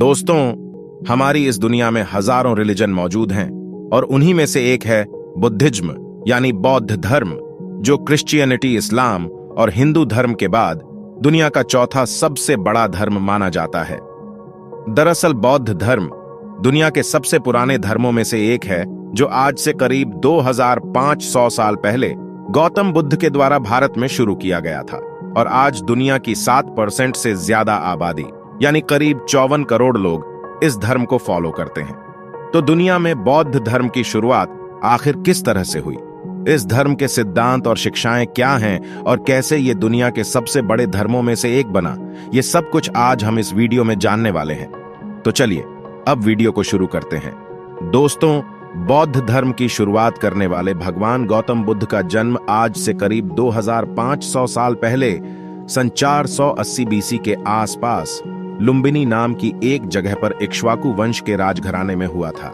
दोस्तों, हमारी इस दुनिया में हजारों रिलीजन मौजूद हैं और उन्हीं में से एक है बुद्धिज्म यानी बौद्ध धर्म, जो क्रिश्चियनिटी, इस्लाम और हिंदू धर्म के बाद दुनिया का चौथा सबसे बड़ा धर्म माना जाता है। दरअसल बौद्ध धर्म दुनिया के सबसे पुराने धर्मों में से एक है, जो आज से करीब 2500 साल पहले गौतम बुद्ध के द्वारा भारत में शुरू किया गया था और आज दुनिया की 7% से ज्यादा आबादी यानी करीब 54 करोड़ लोग इस धर्म को फॉलो करते हैं। तो दुनिया में बौद्ध धर्म की शुरुआत आखिर किस तरह से हुई, इस धर्म के सिद्धांत और शिक्षाएं क्या हैं और कैसे ये दुनिया के सबसे बड़े धर्मों में से एक बना, ये सब कुछ आज हम इस वीडियो में जानने वाले हैं। तो चलिए अब वीडियो को शुरू करते हैं। दोस्तों, बौद्ध धर्म की शुरुआत करने वाले भगवान गौतम बुद्ध का जन्म आज से करीब 2500 साल पहले सन 480 बीसी के आसपास लुम्बिनी नाम की एक जगह पर इक्ष्वाकु वंश के राजघराने में हुआ था।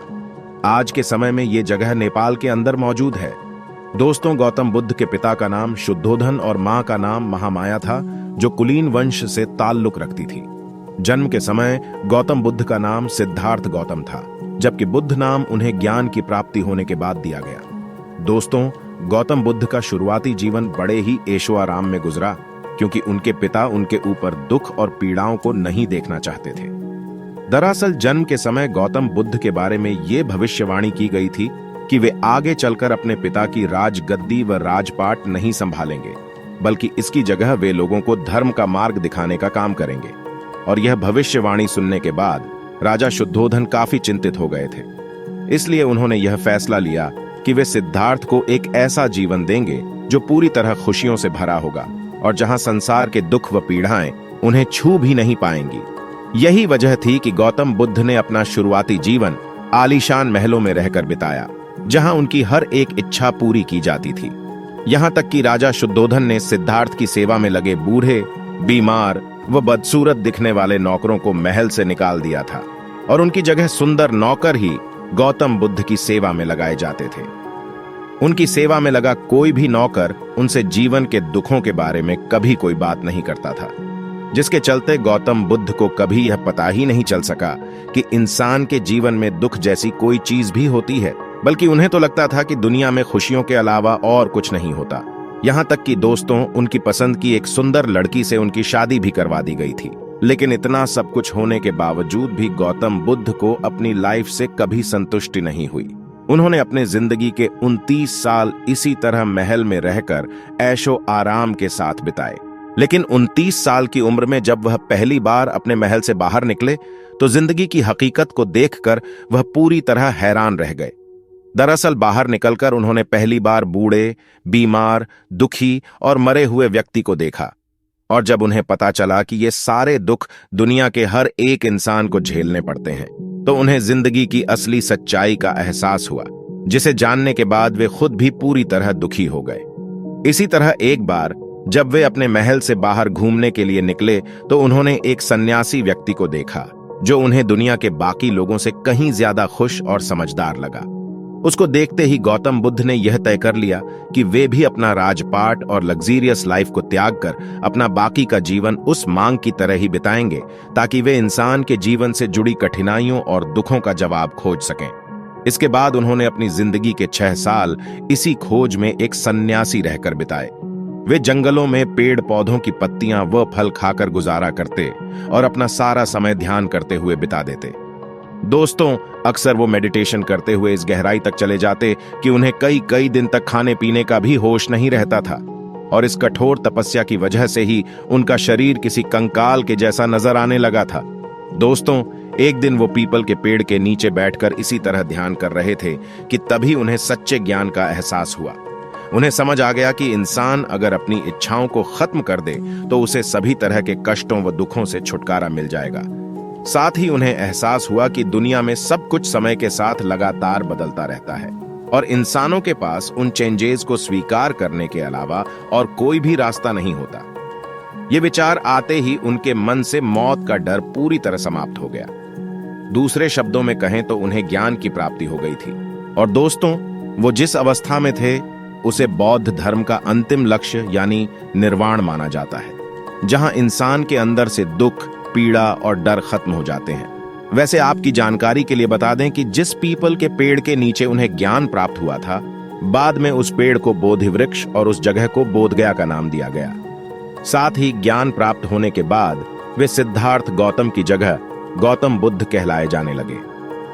आज के समय में यह जगह नेपाल के अंदर मौजूद है। दोस्तों, गौतम बुद्ध के पिता का नाम शुद्धोधन और मां का नाम महामाया था, जो कुलीन वंश से ताल्लुक रखती थी। जन्म के समय गौतम बुद्ध का नाम सिद्धार्थ गौतम था, जबकि बुद्ध नाम उन्हें ज्ञान की प्राप्ति होने के बाद दिया गया। दोस्तों, गौतम बुद्ध का शुरुआती जीवन बड़े ही ऐशो आराम में गुजरा, क्योंकि उनके पिता उनके ऊपर दुख और पीड़ाओं को नहीं देखना चाहते थे। दरअसल जन्म के समय गौतम बुद्ध के बारे में यह भविष्यवाणी की गई थी कि वे आगे चलकर अपने पिता की राजगद्दी व राजपाट नहीं संभालेंगे, बल्कि इसकी जगह वे लोगों को धर्म का मार्ग दिखाने का काम करेंगे। और यह भविष्यवाणी सुनने के बाद राजा शुद्धोधन काफी चिंतित हो गए थे। इसलिए उन्होंने यह फैसला लिया कि वे सिद्धार्थ को एक ऐसा जीवन देंगे जो पूरी तरह खुशियों से भरा होगा और जहां संसार के दुख व पीड़ाएं उन्हें छू भी नहीं पाएंगी। यही वजह थी कि गौतम बुद्ध ने अपना शुरुआती जीवन आलीशान महलों में रहकर बिताया, जहां उनकी हर एक इच्छा पूरी की जाती थी। यहां तक कि राजा शुद्धोधन ने सिद्धार्थ की सेवा में लगे बूढ़े, बीमार व बदसूरत दिखने वाले नौकरों को महल से निकाल दिया था और उनकी जगह सुंदर नौकर ही गौतम बुद्ध की सेवा में लगाए जाते थे। उनकी सेवा में लगा कोई भी नौकर उनसे जीवन के दुखों के बारे में कभी कोई बात नहीं करता था, जिसके चलते गौतम बुद्ध को कभी यह पता ही नहीं चल सका कि इंसान के जीवन में दुख जैसी कोई चीज भी होती है, बल्कि उन्हें तो लगता था कि दुनिया में खुशियों के अलावा और कुछ नहीं होता। यहां तक कि दोस्तों, उनकी पसंद की एक सुंदर लड़की से उनकी शादी भी करवा दी गई थी। लेकिन इतना सब कुछ होने के बावजूद भी गौतम बुद्ध को अपनी लाइफ से कभी संतुष्टि नहीं हुई। उन्होंने अपने जिंदगी के 29 साल इसी तरह महल में रहकर ऐशो आराम के साथ बिताए। लेकिन 29 साल की उम्र में जब वह पहली बार अपने महल से बाहर निकले, तो जिंदगी की हकीकत को देखकर वह पूरी तरह हैरान रह गए। दरअसल बाहर निकलकर उन्होंने पहली बार बूढ़े, बीमार, दुखी और मरे हुए व्यक्ति को देखा। और जब उन्हें पता चला कि ये सारे दुख दुनिया के हर एक इंसान को झेलने पड़ते हैं, तो उन्हें जिंदगी की असली सच्चाई का एहसास हुआ, जिसे जानने के बाद वे खुद भी पूरी तरह दुखी हो गए। इसी तरह एक बार जब वे अपने महल से बाहर घूमने के लिए निकले, तो उन्होंने एक सन्यासी व्यक्ति को देखा, जो उन्हें दुनिया के बाकी लोगों से कहीं ज्यादा खुश और समझदार लगा। उसको देखते ही गौतम बुद्ध ने यह तय कर लिया कि वे भी अपना राजपाट और लग्जीरियस लाइफ को त्याग कर अपना बाकी का जीवन उस मांग की तरह ही बिताएंगे, ताकि वे इंसान के जीवन से जुड़ी कठिनाइयों और दुखों का जवाब खोज सकें। इसके बाद उन्होंने अपनी जिंदगी के 6 साल इसी खोज में एक सन्यासी रहकर बिताए। वे जंगलों में पेड़ पौधों की पत्तियां व फल खाकर गुजारा करते और अपना सारा समय ध्यान करते हुए बिता देते। दोस्तों, अक्सर वो मेडिटेशन करते हुए इस गहराई तक चले जाते कि उन्हें कई दिन तक खाने पीने का भी होश नहीं रहता था। और इस कठोर तपस्या की वजह से ही उनका शरीर किसी कंकाल के जैसा नजर आने लगा था। दोस्तों, एक दिन वो पीपल के पेड़ के नीचे बैठकर इसी तरह ध्यान कर रहे थे कि तभी उन्हें सच्चे ज्ञान का एहसास हुआ। उन्हें समझ आ गया कि इंसान अगर अपनी इच्छाओं को खत्म कर दे, तो उसे सभी तरह के कष्टों व दुखों से छुटकारा मिल जाएगा। साथ ही उन्हें एहसास हुआ कि दुनिया में सब कुछ समय के साथ लगातार बदलता रहता है और इंसानों के पास उन चेंजेस को स्वीकार करने के अलावा और कोई भी रास्ता नहीं होता। ये विचार आते ही उनके मन से मौत का डर पूरी तरह समाप्त हो गया। दूसरे शब्दों में कहें तो उन्हें ज्ञान की प्राप्ति हो गई थी। और दोस्तों, वो जिस अवस्था में थे उसे बौद्ध धर्म का अंतिम लक्ष्य यानी निर्वाण माना जाता है, जहां इंसान के अंदर से दुख, पीड़ा और डर खत्म हो जाते हैं। वैसे आपकी जानकारी के लिए बता दें कि जिस पीपल के पेड़ के नीचे उन्हें ज्ञान प्राप्त हुआ था, बाद में उस पेड़ को बोधि वृक्ष और उस जगह को बोधगया का नाम दिया गया। साथ ही ज्ञान प्राप्त होने के बाद वे सिद्धार्थ गौतम की जगह गौतम बुद्ध कहलाए जाने लगे।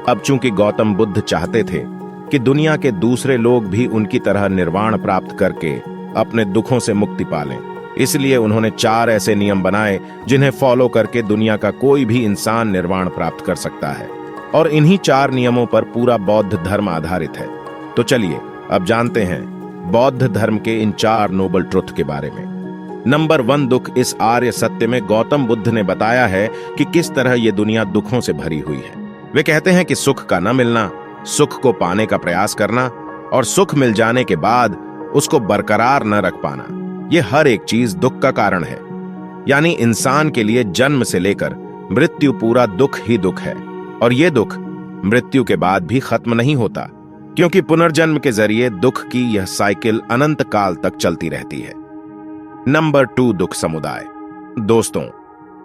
अब चूंकि गौतम बुद्ध चाहते थे कि दुनिया के दूसरे लोग भी उनकी तरह निर्वाण प्राप्त करके अपने दुखों से मुक्ति पालें, इसलिए उन्होंने 4 ऐसे नियम बनाए जिन्हें फॉलो करके दुनिया का कोई भी इंसान निर्वाण प्राप्त कर सकता है। और इन्हीं 4 नियमों पर पूरा बौद्ध धर्म आधारित है। तो चलिए अब जानते हैं बौद्ध धर्म के इन 4 नोबल ट्रुथ के बारे में। नंबर 1, दुख। इस आर्य सत्य में गौतम बुद्ध ने बताया है कि किस तरह ये दुनिया दुखों से भरी हुई है। वे कहते हैं कि सुख का न मिलना, सुख को पाने का प्रयास करना और सुख मिल जाने के बाद उसको बरकरार न रख पाना, ये हर एक चीज दुख का कारण है। यानी इंसान के लिए जन्म से लेकर मृत्यु पूरा दुख ही दुख है। और ये दुख मृत्यु के बाद भी खत्म नहीं होता, क्योंकि पुनर्जन्म के जरिए दुख की यह साइकिल अनंत काल तक चलती रहती है। नंबर 2, दुख समुदाय। दोस्तों,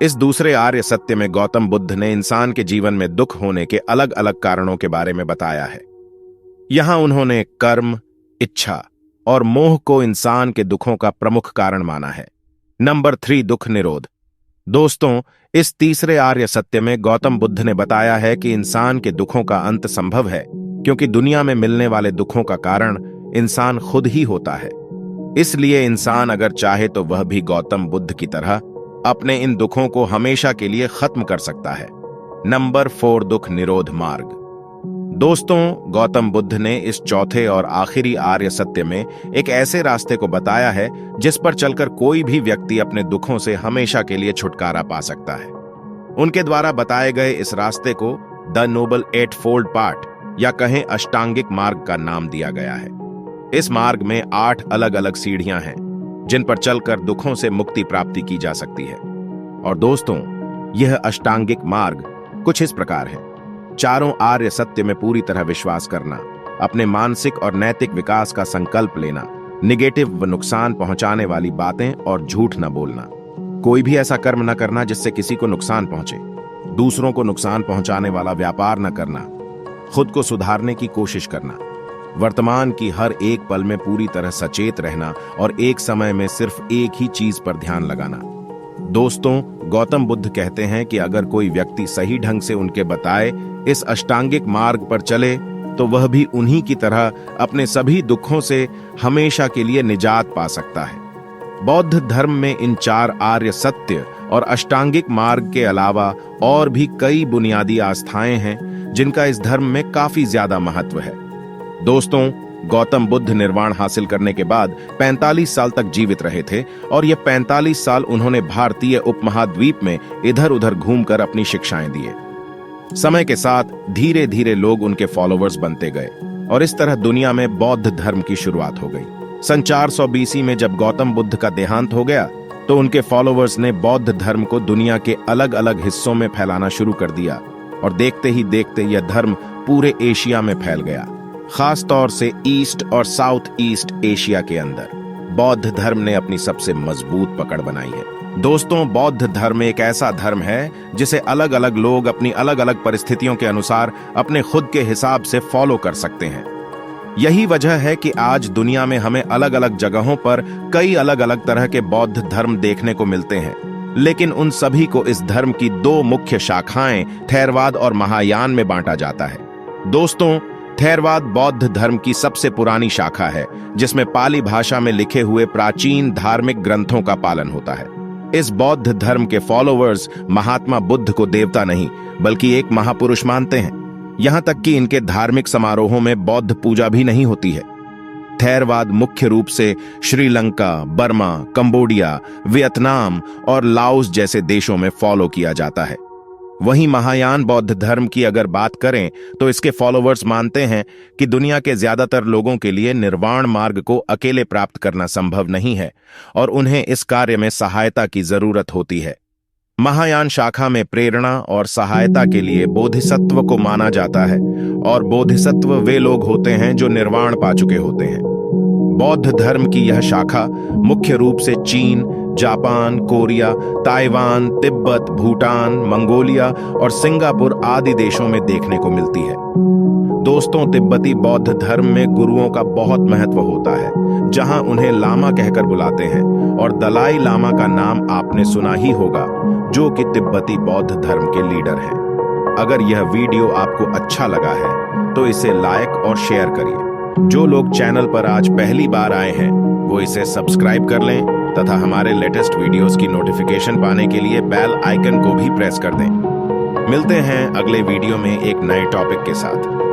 इस दूसरे आर्य सत्य में गौतम बुद्ध ने इंसान के जीवन में दुख होने के अलग अलग कारणों के बारे में बताया है। यहां उन्होंने कर्म, इच्छा और मोह को इंसान के दुखों का प्रमुख कारण माना है। नंबर 3, दुख निरोध। दोस्तों, इस तीसरे आर्य सत्य में गौतम बुद्ध ने बताया है कि इंसान के दुखों का अंत संभव है, क्योंकि दुनिया में मिलने वाले दुखों का कारण इंसान खुद ही होता है। इसलिए इंसान अगर चाहे तो वह भी गौतम बुद्ध की तरह अपने इन दुखों को हमेशा के लिए खत्म कर सकता है। नंबर 4, दुख निरोध मार्ग। दोस्तों, गौतम बुद्ध ने इस चौथे और आखिरी आर्य सत्य में एक ऐसे रास्ते को बताया है जिस पर चलकर कोई भी व्यक्ति अपने दुखों से हमेशा के लिए छुटकारा पा सकता है। उनके द्वारा बताए गए इस रास्ते को द नोबल 8-फोल्ड पाथ या कहें अष्टांगिक मार्ग का नाम दिया गया है। इस मार्ग में 8 अलग अलग सीढ़ियां हैं जिन पर चलकर दुखों से मुक्ति प्राप्ति की जा सकती है। और दोस्तों, यह अष्टांगिक मार्ग कुछ इस प्रकार है। चारों आर्य सत्य में पूरी तरह विश्वास करना, अपने मानसिक और नैतिक विकास का संकल्प लेना, निगेटिव व नुकसान पहुंचाने वाली बातें और झूठ न बोलना, कोई भी ऐसा कर्म न करना जिससे किसी को नुकसान पहुंचे, दूसरों को नुकसान पहुंचाने वाला व्यापार न करना, खुद को सुधारने की कोशिश करना, वर्तमान की हर एक पल में पूरी तरह सचेत रहना और एक समय में सिर्फ एक ही चीज पर ध्यान लगाना। दोस्तों, गौतम बुद्ध कहते हैं कि अगर कोई व्यक्ति सही ढंग से उनके बताए इस अष्टांगिक मार्ग पर चले तो वह भी उन्हीं की तरह अपने सभी दुखों से हमेशा के लिए निजात पा सकता है। बौद्ध धर्म में इन 4 आर्य सत्य और अष्टांगिक मार्ग के अलावा और भी कई बुनियादी आस्थाएं हैं जिनका इस धर्म में काफी ज्यादा महत्व है। दोस्तों, गौतम बुद्ध निर्वाण हासिल करने के बाद 45 साल तक जीवित रहे थे और ये 45 साल उन्होंने भारतीय उपमहाद्वीप में इधर उधर घूमकर अपनी शिक्षाएं दिए। समय के साथ धीरे धीरे लोग उनके फॉलोवर्स बनते गए और इस तरह दुनिया में बौद्ध धर्म की शुरुआत हो गई। सन 400 BC में जब गौतम बुद्ध का देहांत हो गया तो उनके फॉलोवर्स ने बौद्ध धर्म को दुनिया के अलग अलग हिस्सों में फैलाना शुरू कर दिया और देखते ही देखते यह धर्म पूरे एशिया में फैल गया, खास तौर से ईस्ट और साउथ ईस्ट एशिया के अंदर बौद्ध धर्म ने अपनी सबसे मजबूत पकड़ बनाई है। दोस्तों, बौद्ध धर्म एक ऐसा धर्म है जिसे अलग अलग लोग अपनी अलग अलग परिस्थितियों के अनुसार अपने खुद के हिसाब से फॉलो कर सकते हैं। यही वजह है कि आज दुनिया में हमें अलग अलग जगहों पर कई अलग अलग तरह के बौद्ध धर्म देखने को मिलते हैं, लेकिन उन सभी को इस धर्म की 2 मुख्य शाखाएं थेरवाद और महायान में बांटा जाता है। दोस्तों, थेरवाद बौद्ध धर्म की सबसे पुरानी शाखा है जिसमें पाली भाषा में लिखे हुए प्राचीन धार्मिक ग्रंथों का पालन होता है। इस बौद्ध धर्म के फॉलोवर्स महात्मा बुद्ध को देवता नहीं बल्कि एक महापुरुष मानते हैं। यहां तक कि इनके धार्मिक समारोहों में बौद्ध पूजा भी नहीं होती है। थेरवाद मुख्य रूप से श्रीलंका, बर्मा, कंबोडिया, वियतनाम और लाओस जैसे देशों में फॉलो किया जाता है। वहीं महायान बौद्ध धर्म की अगर बात करें तो इसके फॉलोवर्स मानते हैं कि दुनिया के ज्यादातर लोगों के लिए निर्वाण मार्ग को अकेले प्राप्त करना संभव नहीं है और उन्हें इस कार्य में सहायता की जरूरत होती है। महायान शाखा में प्रेरणा और सहायता के लिए बोधिसत्व को माना जाता है और बोधिसत्व वे लोग होते हैं जो निर्वाण पा चुके होते हैं। बौद्ध धर्म की यह शाखा मुख्य रूप से चीन, Japan, Korea, Taiwan, Tibet, Bhutan, Mongolia और सिंगापुर आदि देशों में देखने को मिलती है। दोस्तों, तिब्बती बौद्ध धर्म में गुरुओं का बहुत महत्व होता है, जहां उन्हें लामा कहकर बुलाते हैं, और दलाई लामा का नाम आपने सुना ही होगा, जो कि तिब्बती बौद्ध धर्म के लीडर हैं। अगर यह वीडियो आपको अच्छा लगा है तो इसे लाइक और शेयर करिए। जो लोग चैनल पर आज पहली बार आए हैं वो इसे सब्सक्राइब कर लें तथा हमारे लेटेस्ट वीडियोस की नोटिफिकेशन पाने के लिए बेल आइकन को भी प्रेस कर दें। मिलते हैं अगले वीडियो में एक नए टॉपिक के साथ।